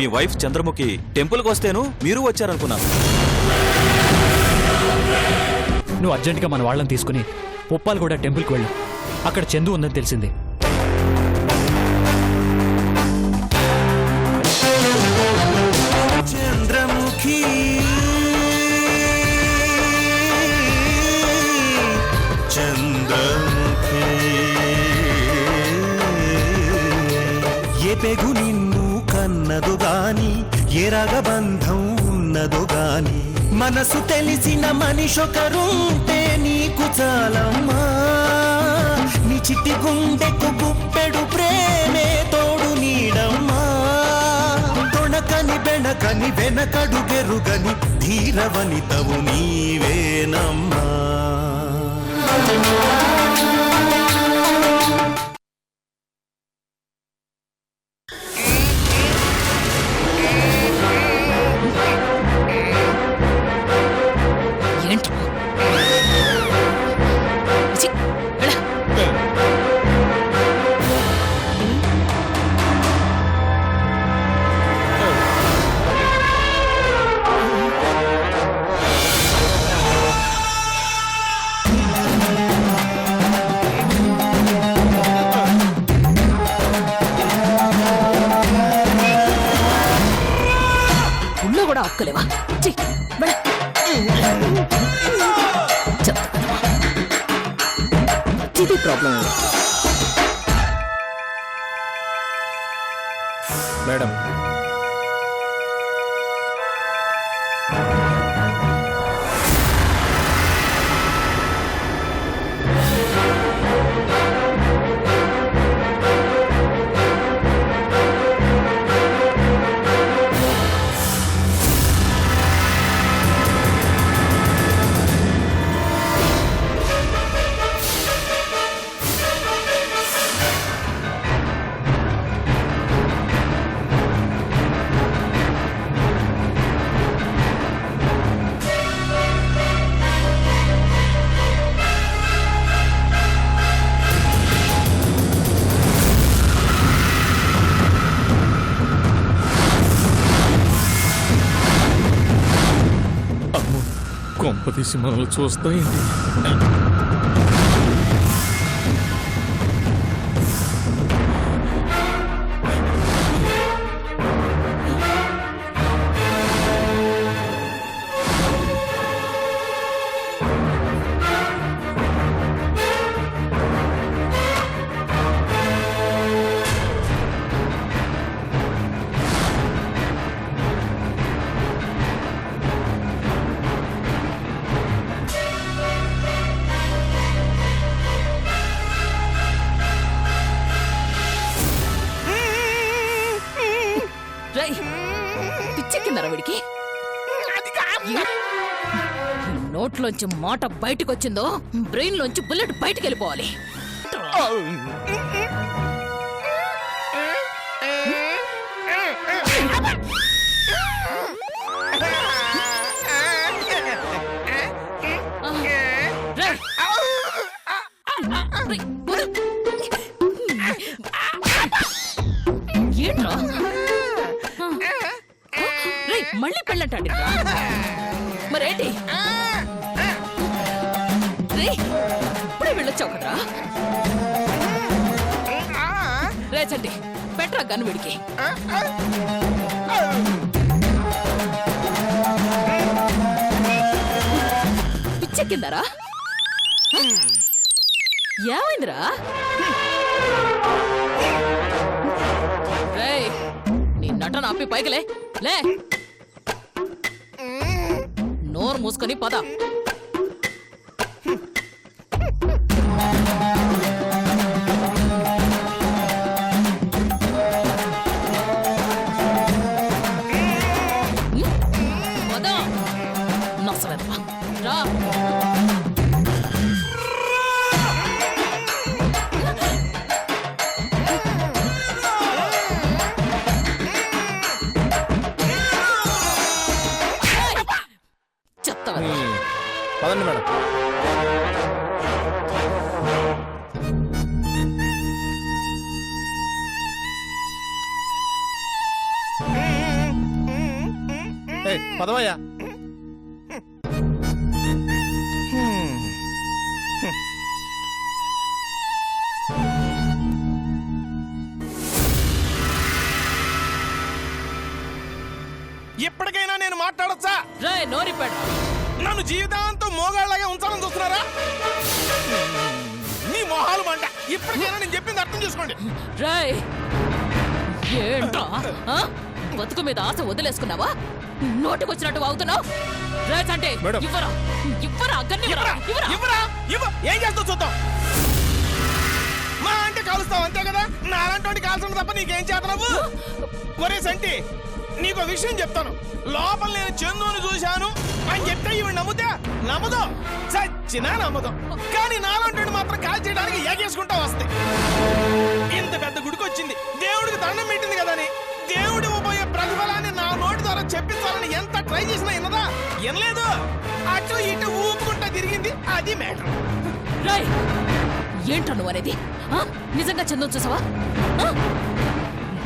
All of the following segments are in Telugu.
మీ వైఫ్ చంద్రముఖి టెంపుల్కి వస్తేను మీరు వచ్చారనుకున్నాను. నువ్వు అర్జెంటుగా మన వాళ్ళని తీసుకుని ఉప్పాలగూడ టెంపుల్కి వెళ్ళు. అక్కడ చందు ఉందని తెలిసింది. చంద్రముఖి చంద్రముఖి ఏ పెగు నిన్ను కన్నదు గాని ఏ రగబంధం ఉన్నదో గాని మనసు తెలిసిన మనిషొకరుంటే నీకు చాలమ్మా. నీ చిట్టి గుండెకు గుప్పెడు ప్రేమే తోడు నీడమ్మా. తొణకని బెణకని వెనకడు గెరుగని ధీరవనితవు నీవేనమ్మా. కూడా అక్కలేవా? ఇది ప్రాబ్లం మేడం. కొంపతీసి మనల్ని చూస్తాయండి. పిచ్చెక్కిందరా వీడికి? నోట్లోంచి మాట బయటకు వచ్చిందో బ్రెయిన్ లోంచి బుల్లెట్ బయటకు వెళ్ళిపోవాలి. ఏంట్రా మళ్ళీ పెళ్ళంటాడు మరేంటి? ఇప్పుడే వెళ్ళొచ్చావు కదరా. రేచండి పెట్రా గన్ను వీడికి. పిచ్చెక్కిందరా? ఏమైందిరా? నీ నటన ఆపి పైకిలే. లే, నోరు మూసుకొని పద. పద నసలేదా రా. పదవయ్యా. ఇప్పటికైనా నేను మాట్లాడొచ్చా? రే నోరిపాడు. నన్ను జీవితాంతం మోగాళ్ళగా ఉంచాలని చూస్తున్నారా? మీ మొహాలు మంట. ఇప్పటికైనా నేను చెప్పింది అర్థం చేసుకోండి. రే ఏంట్రా ఆ? బతుకు మీద ఆశ వదిలేసుకున్నావా? నోటికొచ్చినట్టు అవుతున్నావు. రేస్ అంటే మేడం. ఇవ్వరా ఇవ్వరా గన్ని ఇవ్వరా ఇవ్వరా ఇవ్వరా ఇవ్వ. ఏం చేస్తావు చూద్దాం. మా అంటే కాలుస్తావు అంతే కదా. నాలంటి కాల్చడం తప్ప నీకేం చేతనవు? ఒరే సంటి, నీకు విషయం చెప్తాను. లోపల నేను చందుని చూశాను అని చెప్తే ఇవి నమ్ముదో చచ్చినా నమ్మదు. కానీ నాలంటి మాత్రం కాల్ చేయడానికి ఏగేసుకుంటా వస్తాయి. ఇంత పెద్ద గుడికి వచ్చింది, దేవుడికి దండం పెట్టింది కదా అని దేవుడి పోయే ప్రతిఫలాన్ని నా నోటి ద్వారా చెప్పించాలని ఎంత ట్రై చేసినా విన్నదా? వినలేదు. అటు ఇటు ఊపుకుంటా తిరిగింది. అది మ్యాటర్. రేయ్ ఏంట్రా నువ్వు అనేది? ఆ? నిజంగా చందు చూసావా? ఆ?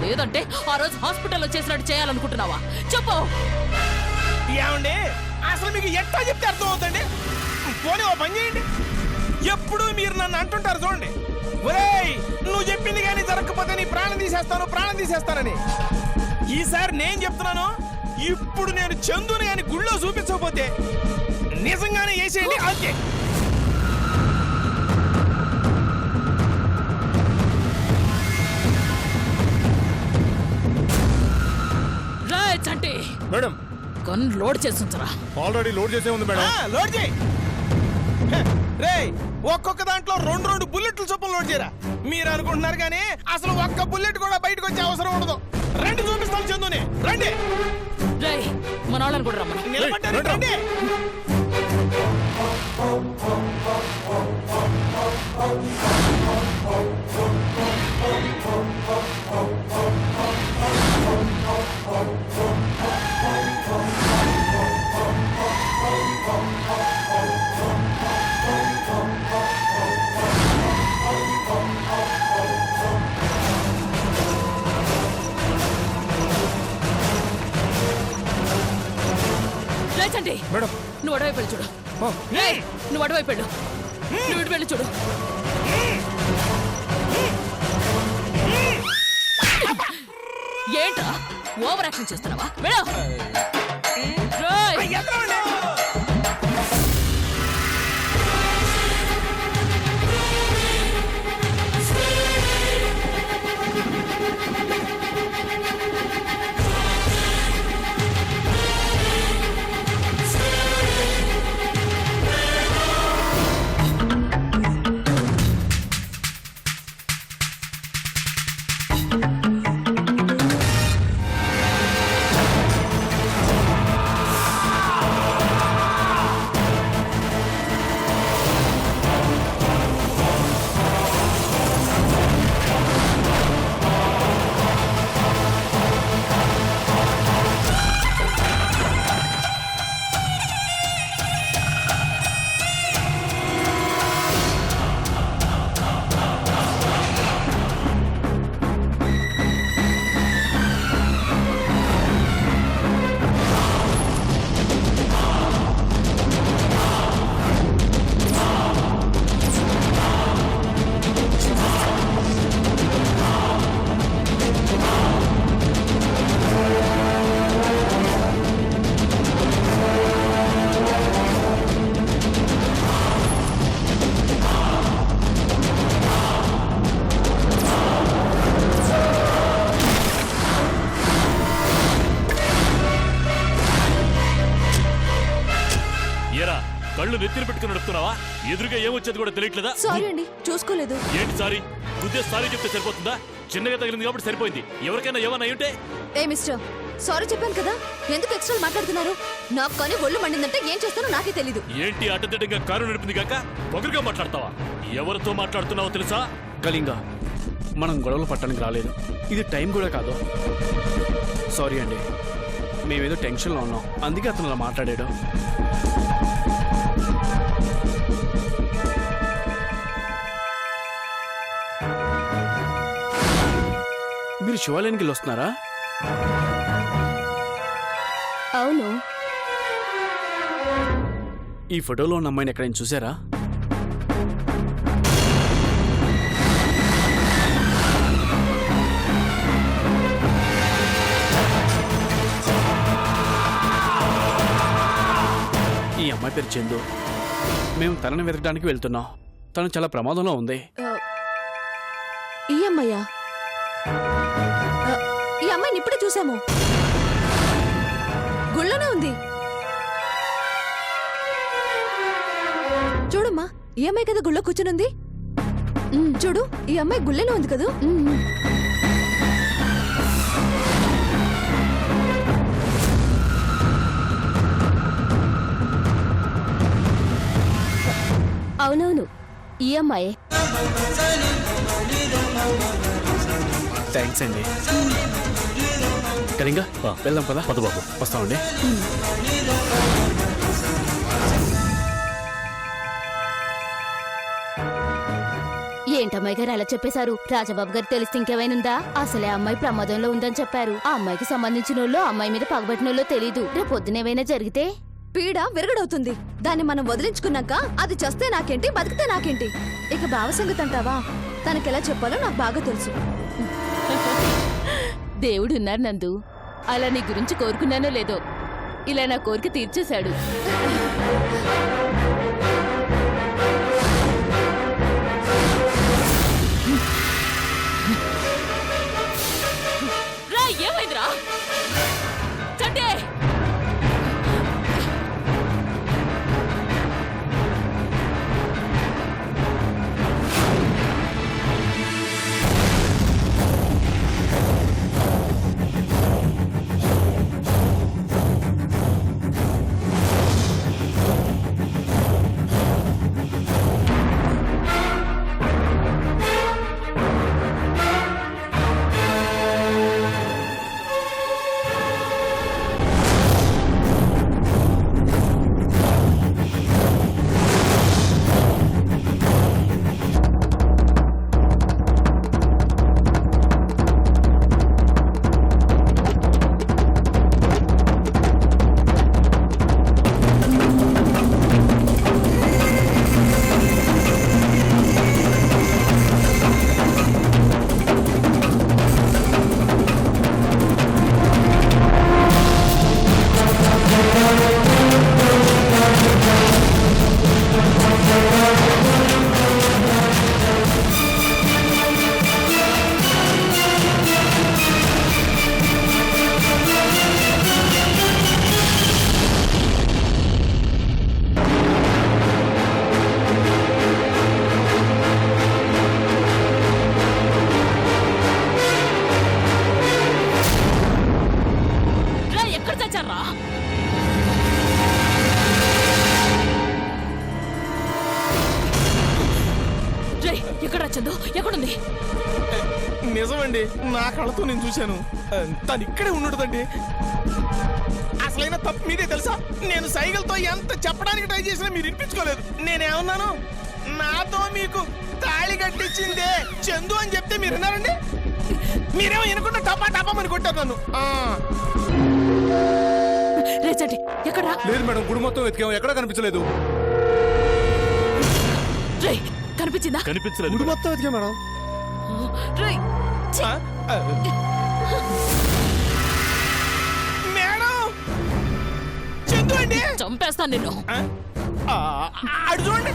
లేదంటే ఆ రోజు హాస్పిటల్లో చేసినట్టు చేయాలనుకుంటున్నావా? చెప్పు. ఏమండి, అసలు మీకు ఎట్లా చెప్తే అర్థం అవుతండి? పోనీ ఓ పని చేయండి. ఎప్పుడు మీరు నన్ను అంటుంటారు చూడండి, ఒరేయ్ నువ్వు చెప్పింది కానీ జరగకపోతే నీ ప్రాణం తీసేస్తానని. ఈసారి నేను చెప్తున్నాను, ఇప్పుడు నేను చందుని కానీ గుళ్ళో చూపించకపోతే నిజంగానే వేసేయండి అంతే. రేయ్ చంటి, మేడం గన్ లోడ్ చేస్తుంచరా. ఆల్రెడీ లోడ్ చేసే ఉంది మేడం. లోడ్ చేయి. రేయ్ ఒక్కొక్క దాంట్లో రెండు బుల్లెట్లు చొప్పున లోడ్ చేయరా. మీరు అనుకుంటున్నారు కానీ అసలు ఒక్క బుల్లెట్ కూడా బయటకు వచ్చే అవసరం ఉండదు. రండి చూపిస్తాను చందుని. రండి. రేయ్ మన వాళ్ళని కూడా రమ్మను. నిలబడ్డారు, రండి. రేయ్ చంటి, మేడం నువ్వు అడవైపు వెళ్ళి చూడు. ఆ. రేయ్ నువ్వు అడవైపు వెళ్ళు. నువ్వు ఇటు వెళ్ళి చూడు. ఏంట్రా ఓవర్ యాక్షన్ చేస్తున్నావా? వెళ్ళు. రేయ్ ఎత్తమండి. కళ్ళు నెత్తిని పెట్టుకుని నడుపుతున్నావా? ఎదురుగా ఏమొచ్చేది కూడా తెలియట్లేదా? సారీ అండి, చూసుకోలేదు. ఏంటి సారీ? గుద్దే సారీ చెప్తే సరిపోతుందా? చిన్నగా తగిలింది కాబట్టి సరిపోయింది. ఎవరికైనా ఏమన్నా అయ్యుంటే? ఏ మిస్టర్, సారీ చెప్పాను కదా, ఎందుకు ఎక్స్ట్రా మాట్లాడుతున్నారు? నాకు కానీ ఒళ్ళు మండిందంటే ఏం చేస్తానో నాకే తెలీదు. ఏంటి అడ్డదిడ్డంగా కారు నడిపింది కాక పొగరుగా మాట్లాడతావా? ఎవరితో మాట్లాడుతున్నావో తెలుసా? కళింగ, మనం గొడవలు పట్టడానికి రాలేదు. ఇది టైం కూడా కాదు. సారీ అండి, మేమేదో టెన్షన్లో ఉన్నాం, అందుకే అతను అలా మాట్లాడాడు. మీరు శివాలయానికి వెళ్ళి వస్తున్నారా? అవును, ఈ ఫోటోలో ఉన్న అమ్మాయిని ఎక్కడైనా చూసారా? ఈ అమ్మాయి పేరు చందు. మేము తనని వెతకడానికి వెళ్తున్నాం. తను చాలా ప్రమాదంలో ఉంది. ఈ అమ్మాయ్యా? ఈ అమ్మాయిని ఇప్పుడే చూసాము. గుళ్ళోనే ఉంది. చూడమ్మా, ఈ అమ్మాయి కదా గుళ్ళో కూర్చునుంది. చూడు, ఈ అమ్మాయి గుళ్ళోనే ఉంది కదా. అవునవును, ఈ అమ్మాయే. థ్యాంక్స్ అండి. కరింగా వెళ్దాం పద. పద బాబు. వస్తామండి. ఏంటమ్మాయి గారు అలా చెప్పేశారు? రాజబాబు గారు తెలిస్తే ఇంకేమైనా అసలే అమ్మాయి ప్రమాదంలో ఉందని చెప్పారు. ఆ అమ్మాయికి సంబంధించిన వాళ్ళు అమ్మాయి మీద పగబట్టినోళ్ళో తెలీదు. రేపు పొద్దునేమైనా జరిగితే పీడ విరగడవుతుంది. దాన్ని మనం వదిలించుకున్నాక అది చస్తే నాకేంటి, బతికితే నాకేంటి. ఇక బావ సంగతి అంటావా? తనకెలా చెప్పాలో నాకు బాగా తెలుసు. దేవుడున్నారు నందు. అలా నీ గురించి కోరుకున్నానో లేదో, ఇలా నా కోరిక తీర్చేశాడు. ఏమైందిరా చంటే? ఎక్కడుంది? నిజమండి, నా కళ్ళతో నేను చూశాను. తను ఇక్కడే ఉండదండి. అసలైన తప్పు మీదే తెలుసా? నేను సైకిల్తో ఎంత చెప్పడానికి ట్రై చేసినా మీరు వినిపించుకోలేదు. నేనేమన్నాను? నాతో మీకు తాళి కట్టించిందే చందు అని చెప్తే మీరు విన్నారండి? మీరేమో వినకుండా టపా టపా అని కొట్టారు నన్ను. రేచండి ఎక్కడా? లేదు మేడం, గుడి మొత్తం వెతికాం, ఎక్కడా కనిపించలేదు. కనిపించిందా? కనిపించలేదు. గుడి మొత్తం వెతికాం మేడం. మేడం, చందు అండి. చంపేస్తాను నిన్ను. అడు చూడండి.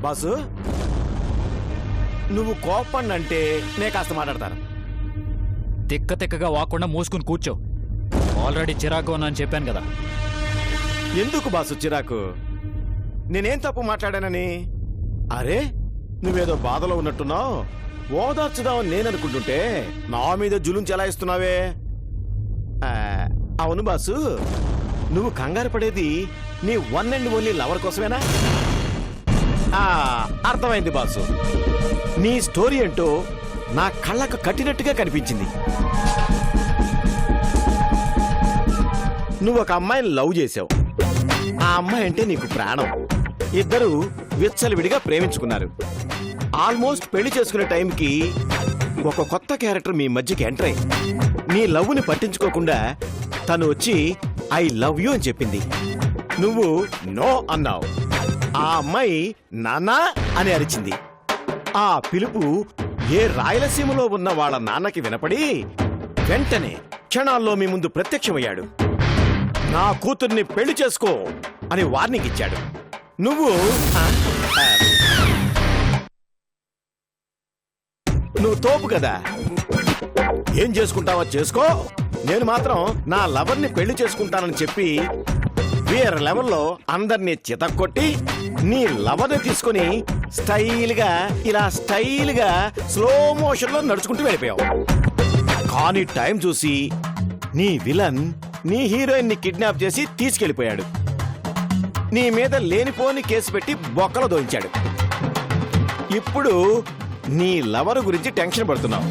బాసు నువ్వు కోపండి నే కాస్త మాట్లాడతాను. తిక్కగా వాకుండా మూసుకుని కూర్చో. ఆల్రెడీ చిరాకు అని చెప్పాను కదా. ఎందుకు బాసు చిరాకు? నేనేం తప్పు మాట్లాడానని? అరే నువ్వేదో బాధలో ఉన్నట్టున్నావు, ఓదార్చుదామని నేననుకుంటుంటే నా మీద జులుం చెలాయిస్తున్నావే. అవును బాసు, నువ్వు కంగారు పడేది నీ వన్ అండ్ ఓన్లీ లవర్ కోసమేనా? అర్థమైంది బాసు. నీ స్టోరీ ఏంటో నా కళ్ళకు కట్టినట్టుగా కనిపించింది. నువ్వు ఒక అమ్మాయిని లవ్ చేసావు. ఆ అమ్మాయి అంటే నీకు ప్రాణం. ఇద్దరు విచ్చలవిడిగా ప్రేమించుకున్నారు. ఆల్మోస్ట్ పెళ్లి చేసుకునే టైంకి ఒక కొత్త క్యారెక్టర్ మీ మధ్యకి ఎంటర్ అయ్యి నీ లవ్ని పట్టించుకోకుండా తను వచ్చి ఐ లవ్ యూ అని చెప్పింది. నువ్వు నో అన్నావు. ఆ అమ్మాయి నాన్నా అని అరిచింది. ఆ పిలుపు ఏ రాయలసీమలో ఉన్న వాళ్ళ నాన్నకి వినపడి వెంటనే క్షణాల్లో మీ ముందు ప్రత్యక్షమయ్యాడు. నా కూతుర్ని పెళ్లి చేసుకో అని వార్నింగ్ ఇచ్చాడు. నువ్వు తోపు కదా, ఏం చేసుకుంటావో చేసుకో, నేను మాత్రం నా లవర్ని పెళ్లి చేసుకుంటానని చెప్పి వేరే లెవెల్లో అందరినీ చితక్కొట్టి నీ లవర్ని తీసుకుని స్టైల్గా స్లో మోషన్ లో నడుచుకుంటూ వెళ్ళిపోయావు. కానీ టైం చూసి నీ విలన్ నీ హీరోయిన్ ని కిడ్నాప్ చేసి తీసుకెళ్లిపోయాడు. నీ మీద లేనిపోని కేసు పెట్టి బొక్కలో దోయించాడు. ఇప్పుడు నీ లవర్ గురించి టెన్షన్ పడుతున్నావు.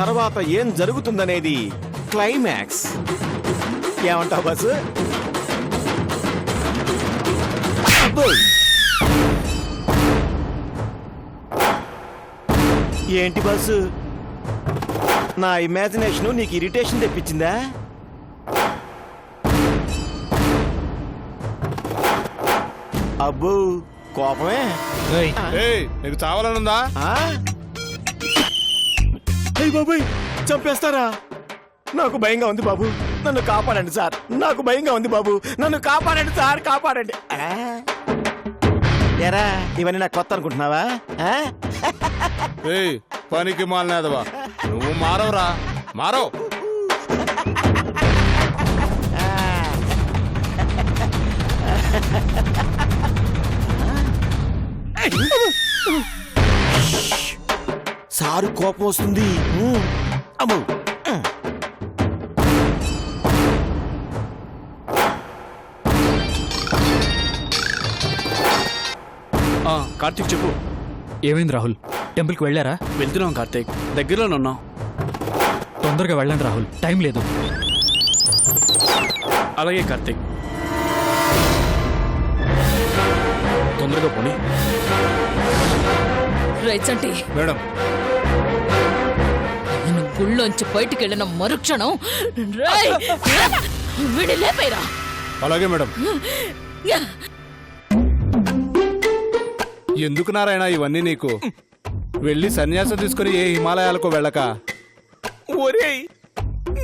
తర్వాత ఏం జరుగుతుందనేది క్లైమాక్స్. ఏమంటావు బాసు? ఏంటి బాసు, నా ఇమాజినేషన్ నీకు ఇరిటేషన్ తెప్పించిందా? అబ్బో కోపమే. నీకు చావాలనుందా? బాబాయ్ చంపేస్తారా? నాకు భయంగా ఉంది బాబు, నన్ను కాపాడండి సార్. నాకు భయంగా ఉంది బాబు, నన్ను కాపాడండి సార్, కాపాడండి. ఎరా ఇవన్నీ నాకు కొత్త అనుకుంటున్నావా? పనికి మాలనేదవా నువ్వు? మారవరా, మారవ్. సారు కోపం వస్తుంది. అమ్మో కార్తీక్ చెప్పు. ఏమైంది రాహుల్? టెంపుల్కి వెళ్ళారా? వెళ్తున్నాం కార్తీక్, దగ్గరలోనే ఉన్నాం. తొందరగా వెళ్ళండి రాహుల్, టైం లేదు. అలాగే కార్తీక్, తొందరగా పోనీ. రైచంటి మేడం, నేను గుళ్ళోంచి బయటికి వెళ్ళిన మరుక్షణం వీడి లేపైరా. అలాగే మేడం. ఎందుకు నారాయణ ఇవన్నీ నీకు? వెళ్ళి సన్యాసం తీసుకుని ఏ హిమాలయాలకు వెళ్ళక. ఒరేయ్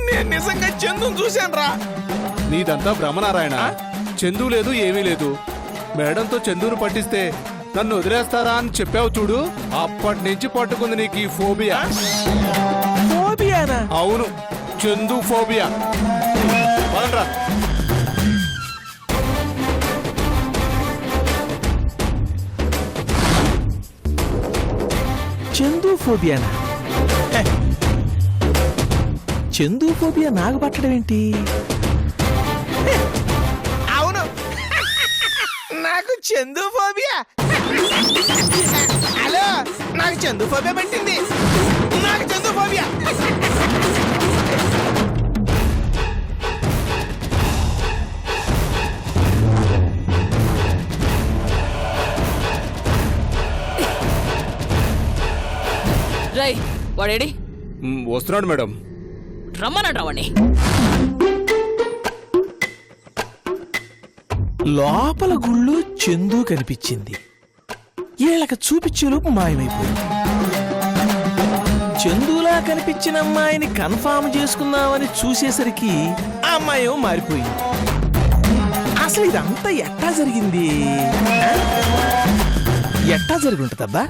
నేను నిజంగా చందును చూశాను రా. నీదంతా భ్రమనారాయణ. చందు లేదు, ఏమీ లేదు. మేడంతో చందును పట్టిస్తే నన్ను వదిలేస్తారా అని చెప్పావు చూడు, అప్పటి నుంచి పట్టుకుంది నీకు ఈ ఫోబియా. ఫోబియానా? అవును, చందు ఫోబియా. పదండ్రా. చందు ఫోబియానా? చందు ఫోబియా నాకు పట్టడం ఏంటి? అవును, నాకు చందు ఫోబియా. హలో, నాకు చందు ఫోబియా పట్టింది. నాకు చందు ఫోబియా. రై వాడేడి? వస్తున్నాడు మేడం. రమ్మనండి రావండి. లోపల గుళ్ళు చందు కనిపించింది. వీళ్ళకి చూపించేలోపు మాయమైపోయింది. చందులా కనిపించిన అమ్మాయిని కన్ఫామ్ చేసుకుందామని చూసేసరికి ఆ అమ్మాయి మారిపోయింది. అసలు ఇదంతా ఎట్టా జరిగింది? జరుగుంటుందబ్బా